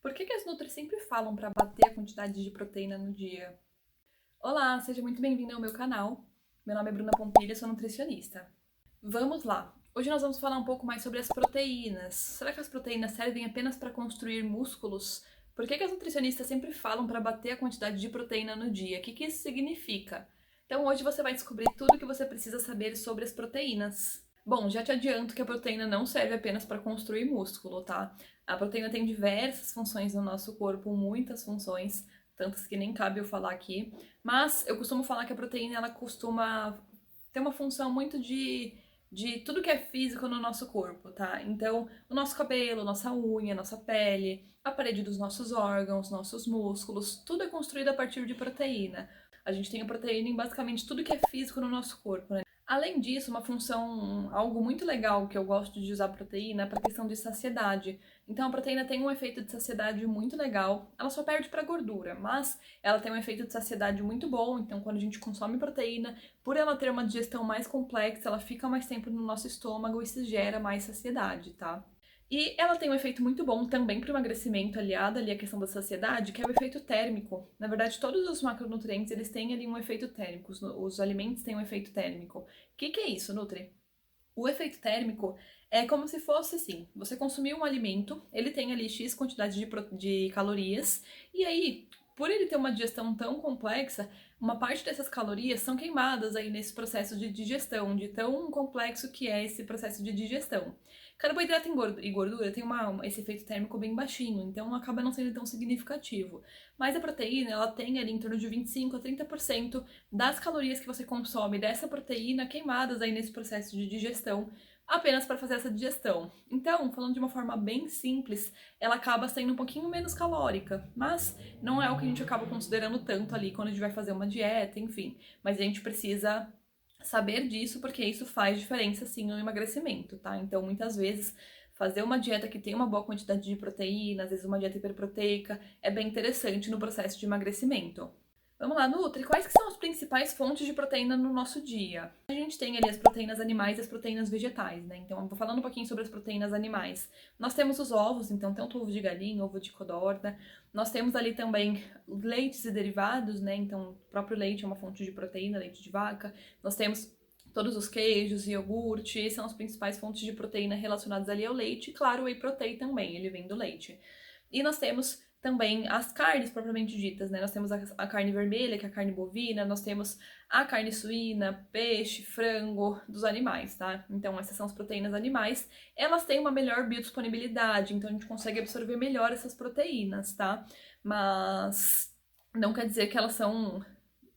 Por que as Nutri sempre falam para bater a quantidade de proteína no dia? Olá, seja muito bem-vindo ao meu canal. Meu nome é Bruna Pompilha, sou nutricionista. Vamos lá! Hoje nós vamos falar um pouco mais sobre as proteínas. Será que as proteínas servem apenas para construir músculos? Por que as nutricionistas sempre falam para bater a quantidade de proteína no dia? O que isso significa? Então hoje você vai descobrir tudo o que você precisa saber sobre as proteínas. Bom, já te adianto que a proteína não serve apenas para construir músculo, tá? A proteína tem diversas funções no nosso corpo, muitas funções, tantas que nem cabe eu falar aqui. Mas eu costumo falar que a proteína ela costuma ter uma função muito de tudo que é físico no nosso corpo, tá? Então, o nosso cabelo, nossa unha, nossa pele, a parede dos nossos órgãos, nossos músculos, tudo é construído a partir de proteína. A gente tem a proteína em basicamente tudo que é físico no nosso corpo, né? Além disso, uma função, algo muito legal que eu gosto de usar proteína é para questão de saciedade. Então, a proteína tem um efeito de saciedade muito legal. Ela só perde para gordura, mas ela tem um efeito de saciedade muito bom. Então, quando a gente consome proteína, por ela ter uma digestão mais complexa, ela fica mais tempo no nosso estômago e isso gera mais saciedade, tá? E ela tem um efeito muito bom também para o emagrecimento, aliado ali à questão da saciedade, que é o efeito térmico. Na verdade, todos os macronutrientes, eles têm ali um efeito térmico, os alimentos têm um efeito térmico. O que é isso, Nutri? O efeito térmico é como se fosse assim, você consumiu um alimento, ele tem ali X quantidade de calorias, e aí, por ele ter uma digestão tão complexa, uma parte dessas calorias são queimadas aí nesse processo de digestão, de tão complexo que é esse processo de digestão. Carboidrato e gordura tem esse efeito térmico bem baixinho, então acaba não sendo tão significativo. Mas a proteína, ela tem ali em torno de 25 a 30% das calorias que você consome dessa proteína queimadas aí nesse processo de digestão, apenas para fazer essa digestão. Então, falando de uma forma bem simples, ela acaba sendo um pouquinho menos calórica, mas não é o que a gente acaba considerando tanto ali quando a gente vai fazer uma dieta, enfim. Mas a gente precisa saber disso porque isso faz diferença sim no emagrecimento, tá? Então, muitas vezes fazer uma dieta que tem uma boa quantidade de proteína, às vezes uma dieta hiperproteica, é bem interessante no processo de emagrecimento. Vamos lá, Nutri, quais que são as principais fontes de proteína no nosso dia? A gente tem ali as proteínas animais e as proteínas vegetais, né? Então, eu vou falando um pouquinho sobre as proteínas animais. Nós temos os ovos, então, tanto ovo de galinha, ovo de codorna. Nós temos ali também leites e derivados, né? Então, o próprio leite é uma fonte de proteína, leite de vaca. Nós temos todos os queijos e iogurte, são as principais fontes de proteína relacionadas ali ao leite. E, claro, o whey protein também, ele vem do leite. E nós temos também as carnes propriamente ditas, né? Nós temos a carne vermelha, que é a carne bovina, nós temos a carne suína, peixe, frango dos animais, tá? Então, essas são as proteínas animais. Elas têm uma melhor biodisponibilidade, então a gente consegue absorver melhor essas proteínas, tá? Mas não quer dizer que elas são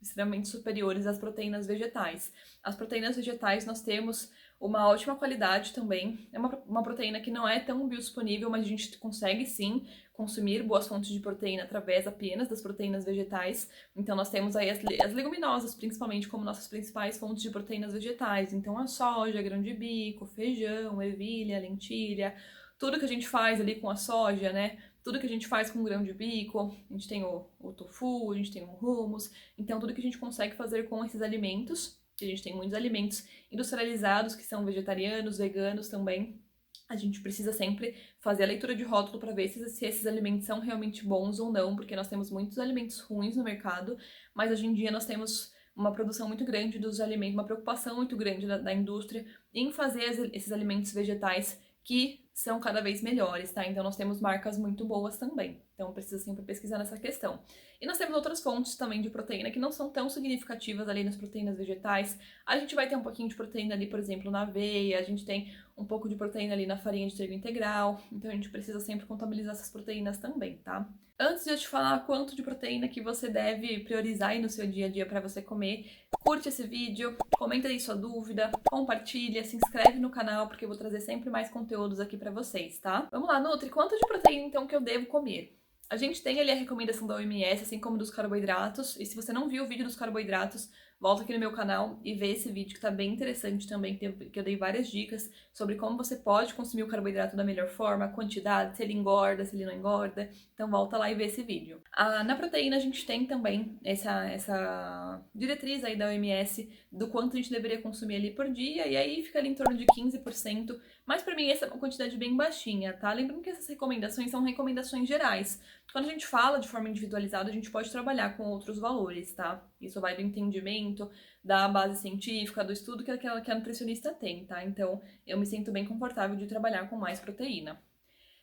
extremamente superiores às proteínas vegetais. As proteínas vegetais nós temos uma ótima qualidade também. É uma proteína que não é tão biodisponível, mas a gente consegue sim consumir boas fontes de proteína através apenas das proteínas vegetais. Então nós temos aí as leguminosas, principalmente, como nossas principais fontes de proteínas vegetais. Então a soja, grão de bico, feijão, ervilha, lentilha, tudo que a gente faz ali com a soja, né? Tudo que a gente faz com grão de bico, a gente tem o tofu, a gente tem o hummus, então tudo que a gente consegue fazer com esses alimentos, a gente tem muitos alimentos industrializados que são vegetarianos, veganos também, a gente precisa sempre fazer a leitura de rótulo para ver se esses alimentos são realmente bons ou não, porque nós temos muitos alimentos ruins no mercado, mas hoje em dia nós temos uma produção muito grande dos alimentos, uma preocupação muito grande da indústria em fazer esses alimentos vegetais que são cada vez melhores, tá? Então nós temos marcas muito boas também. Então precisa sempre pesquisar nessa questão. E nós temos outras fontes também de proteína que não são tão significativas ali nas proteínas vegetais. A gente vai ter um pouquinho de proteína ali, por exemplo, na aveia, a gente tem um pouco de proteína ali na farinha de trigo integral. Então a gente precisa sempre contabilizar essas proteínas também, tá? Antes de eu te falar quanto de proteína que você deve priorizar aí no seu dia a dia para você comer, curte esse vídeo, comenta aí sua dúvida, compartilha, se inscreve no canal porque eu vou trazer sempre mais conteúdos aqui para vocês, tá? Vamos lá, Nutri, quanto de proteína então que eu devo comer? A gente tem ali a recomendação da OMS, assim como dos carboidratos, e se você não viu o vídeo dos carboidratos, volta aqui no meu canal e vê esse vídeo que tá bem interessante também, que eu dei várias dicas sobre como você pode consumir o carboidrato da melhor forma, a quantidade, se ele engorda, se ele não engorda. Então volta lá e vê esse vídeo. Na proteína a gente tem também essa diretriz aí da OMS do quanto a gente deveria consumir ali por dia, e aí fica ali em torno de 15%, mas pra mim essa é uma quantidade bem baixinha, tá? Lembrando que essas recomendações são recomendações gerais. Quando a gente fala de forma individualizada, a gente pode trabalhar com outros valores, tá? Isso vai do entendimento, da base científica, do estudo que a nutricionista tem, tá? Então, eu me sinto bem confortável de trabalhar com mais proteína.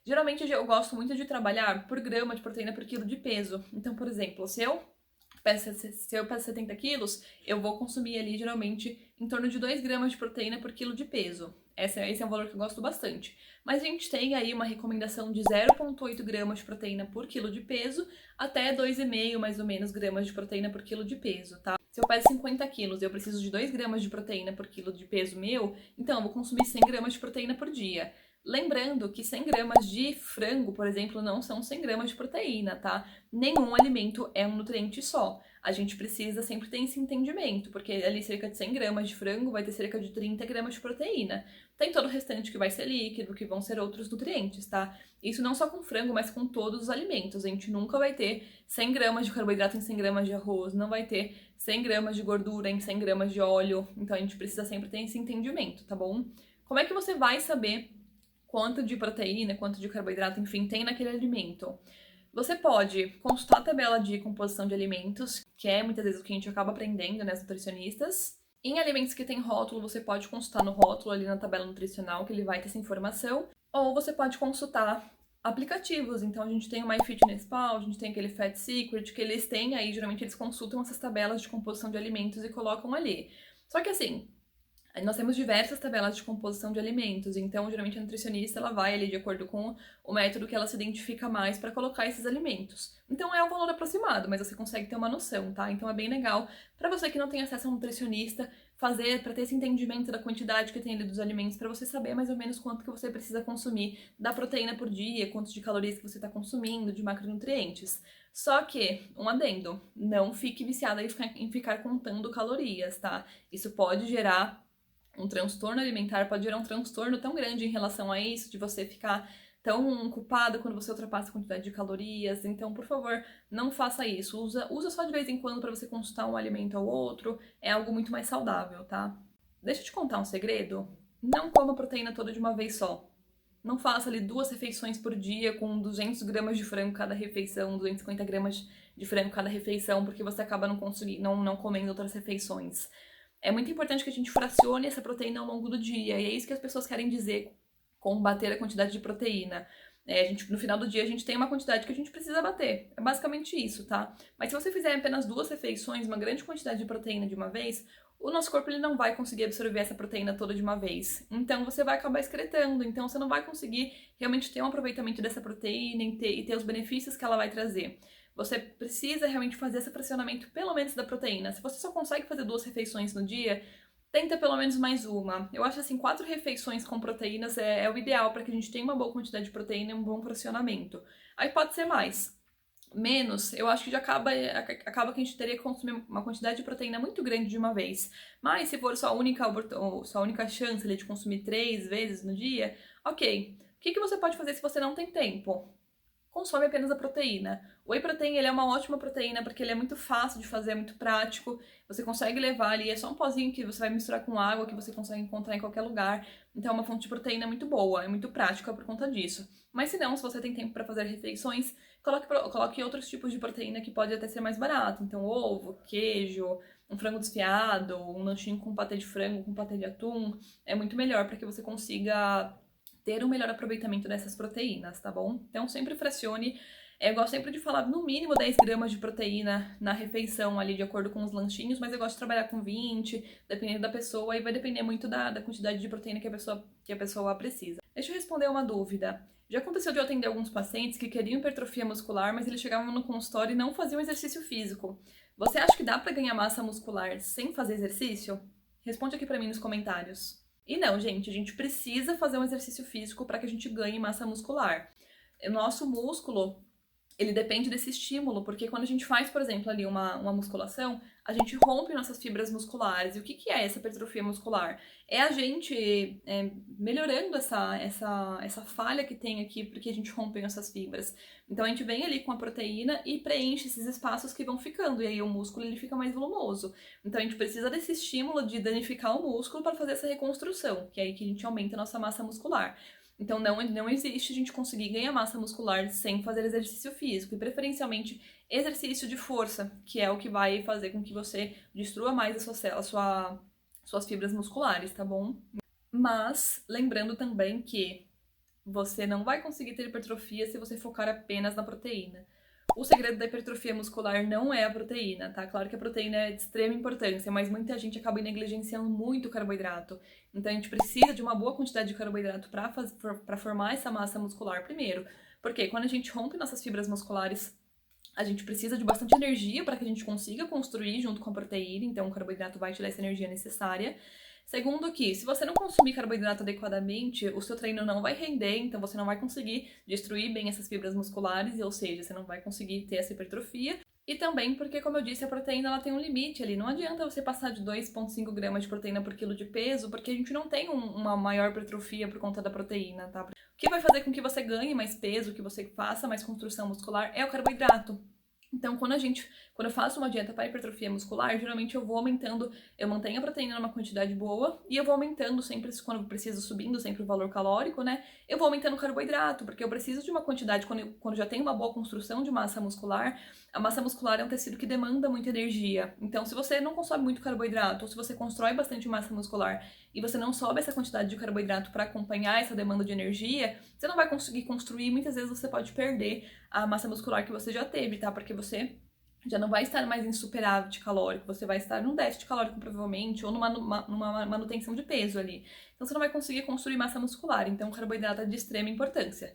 Geralmente, eu gosto muito de trabalhar por grama de proteína por quilo de peso. Então, por exemplo, se eu peso 70 quilos, eu vou consumir ali, geralmente, em torno de 2 gramas de proteína por quilo de peso. Esse é um valor que eu gosto bastante. Mas a gente tem aí uma recomendação de 0,8 gramas de proteína por quilo de peso até 2,5 mais ou menos gramas de proteína por quilo de peso, tá? Se eu peso 50 quilos e eu preciso de 2 gramas de proteína por quilo de peso meu, então eu vou consumir 100 gramas de proteína por dia. Lembrando que 100 gramas de frango, por exemplo, não são 100 gramas de proteína, tá? Nenhum alimento é um nutriente só. A gente precisa sempre ter esse entendimento, porque ali cerca de 100 gramas de frango vai ter cerca de 30 gramas de proteína. Tem todo o restante que vai ser líquido, que vão ser outros nutrientes, tá? Isso não só com frango, mas com todos os alimentos. A gente nunca vai ter 100 gramas de carboidrato em 100 gramas de arroz, não vai ter 100 gramas de gordura em 100 gramas de óleo. Então a gente precisa sempre ter esse entendimento, tá bom? Como é que você vai saber quanto de proteína, quanto de carboidrato, enfim, tem naquele alimento? Você pode consultar a tabela de composição de alimentos, que é muitas vezes o que a gente acaba aprendendo, né, as nutricionistas. Em alimentos que tem rótulo, você pode consultar no rótulo ali na tabela nutricional, que ele vai ter essa informação. Ou você pode consultar aplicativos. Então a gente tem o MyFitnessPal, a gente tem aquele Fat Secret, que eles têm aí, geralmente eles consultam essas tabelas de composição de alimentos e colocam ali. Só que assim, nós temos diversas tabelas de composição de alimentos, então geralmente a nutricionista ela vai ali de acordo com o método que ela se identifica mais para colocar esses alimentos. Então é um valor aproximado, mas você consegue ter uma noção, tá? Então é bem legal para você que não tem acesso a um nutricionista fazer, para ter esse entendimento da quantidade que tem ali dos alimentos, para você saber mais ou menos quanto que você precisa consumir da proteína por dia, quantos de calorias que você está consumindo, de macronutrientes. Só que, um adendo, não fique viciada em ficar contando calorias, tá? Isso pode gerar um transtorno alimentar, pode gerar um transtorno tão grande em relação a isso, de você ficar tão culpado quando você ultrapassa a quantidade de calorias. Então, por favor, não faça isso. Usa só de vez em quando para você consultar um alimento ou outro. É algo muito mais saudável, tá? Deixa eu te contar um segredo. Não coma proteína toda de uma vez só. Não faça ali 2 refeições por dia com 200 gramas de frango cada refeição, 250 gramas de frango cada refeição, porque você acaba não comendo outras refeições. É muito importante que a gente fracione essa proteína ao longo do dia, e é isso que as pessoas querem dizer com bater a quantidade de proteína. No final do dia a gente tem uma quantidade que a gente precisa bater. É basicamente isso, tá? Mas se você fizer apenas 2 refeições, uma grande quantidade de proteína de uma vez, o nosso corpo ele não vai conseguir absorver essa proteína toda de uma vez. Então você vai acabar excretando, então você não vai conseguir realmente ter um aproveitamento dessa proteína e ter os benefícios que ela vai trazer. Você precisa realmente fazer esse fracionamento pelo menos da proteína. Se você só consegue fazer 2 refeições no dia, tenta pelo menos mais uma. Eu acho assim, 4 refeições com proteínas é o ideal para que a gente tenha uma boa quantidade de proteína e um bom fracionamento. Aí pode ser mais. Menos, eu acho que já acaba que a gente teria que consumir uma quantidade de proteína muito grande de uma vez. Mas se for sua única chance ali, de consumir 3 vezes no dia, ok. O que você pode fazer se você não tem tempo? Consome apenas a proteína. O whey protein ele é uma ótima proteína porque ele é muito fácil de fazer, é muito prático. Você consegue levar ali, é só um pozinho que você vai misturar com água que você consegue encontrar em qualquer lugar. Então é uma fonte de proteína muito boa, é muito prática por conta disso. Mas se não, se você tem tempo para fazer refeições, coloque outros tipos de proteína que pode até ser mais barato. Então ovo, queijo, um frango desfiado, um lanchinho com patê de frango, com patê de atum. É muito melhor para que você consiga ter um melhor aproveitamento dessas proteínas, tá bom? Então sempre fracione. Eu gosto sempre de falar no mínimo 10 gramas de proteína na refeição ali, de acordo com os lanchinhos, mas eu gosto de trabalhar com 20, dependendo da pessoa, e vai depender muito da quantidade de proteína que a pessoa precisa. Deixa eu responder uma dúvida. Já aconteceu de eu atender alguns pacientes que queriam hipertrofia muscular, mas eles chegavam no consultório e não faziam exercício físico. Você acha que dá pra ganhar massa muscular sem fazer exercício? Responde aqui pra mim nos comentários. E não, gente, a gente precisa fazer um exercício físico para que a gente ganhe massa muscular. O nosso músculo, ele depende desse estímulo, porque quando a gente faz, por exemplo, ali uma musculação, a gente rompe nossas fibras musculares. E o que é essa hipertrofia muscular? É a gente melhorando essa falha que tem aqui, porque a gente rompe essas fibras. Então a gente vem ali com a proteína e preenche esses espaços que vão ficando, e aí o músculo ele fica mais volumoso. Então a gente precisa desse estímulo de danificar o músculo para fazer essa reconstrução, que é aí que a gente aumenta a nossa massa muscular. Então não existe a gente conseguir ganhar massa muscular sem fazer exercício físico, e preferencialmente exercício de força, que é o que vai fazer com que você destrua mais suas fibras musculares, tá bom? Mas lembrando também que você não vai conseguir ter hipertrofia se você focar apenas na proteína. O segredo da hipertrofia muscular não é a proteína, tá? Claro que a proteína é de extrema importância, mas muita gente acaba negligenciando muito o carboidrato. Então a gente precisa de uma boa quantidade de carboidrato para formar essa massa muscular primeiro. Porque quando a gente rompe nossas fibras musculares, a gente precisa de bastante energia para que a gente consiga construir junto com a proteína, então o carboidrato vai te dar essa energia necessária. Segundo que, se você não consumir carboidrato adequadamente, o seu treino não vai render, então você não vai conseguir destruir bem essas fibras musculares, ou seja, você não vai conseguir ter essa hipertrofia. E também porque, como eu disse, a proteína ela tem um limite ali. Não adianta você passar de 2,5 gramas de proteína por quilo de peso, porque a gente não tem uma maior hipertrofia por conta da proteína, tá? O que vai fazer com que você ganhe mais peso, que você faça mais construção muscular, é o carboidrato. Então, quando eu faço uma dieta para hipertrofia muscular, geralmente eu vou aumentando, eu mantenho a proteína numa quantidade boa e eu vou aumentando sempre, quando eu preciso, subindo sempre o valor calórico, né? Eu vou aumentando o carboidrato, porque eu preciso de uma quantidade, quando eu já tenho uma boa construção de massa muscular, a massa muscular é um tecido que demanda muita energia. Então, se você não consome muito carboidrato, ou se você constrói bastante massa muscular e você não sobe essa quantidade de carboidrato para acompanhar essa demanda de energia, você não vai conseguir construir, muitas vezes você pode perder a massa muscular que você já teve, tá? Porque você já não vai estar mais em superávit calórico, você vai estar num déficit calórico provavelmente, ou numa manutenção de peso ali. Então você não vai conseguir construir massa muscular, então o carboidrato é de extrema importância.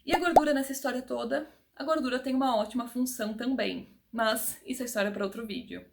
E a gordura nessa história toda? A gordura tem uma ótima função também, mas isso é história para outro vídeo.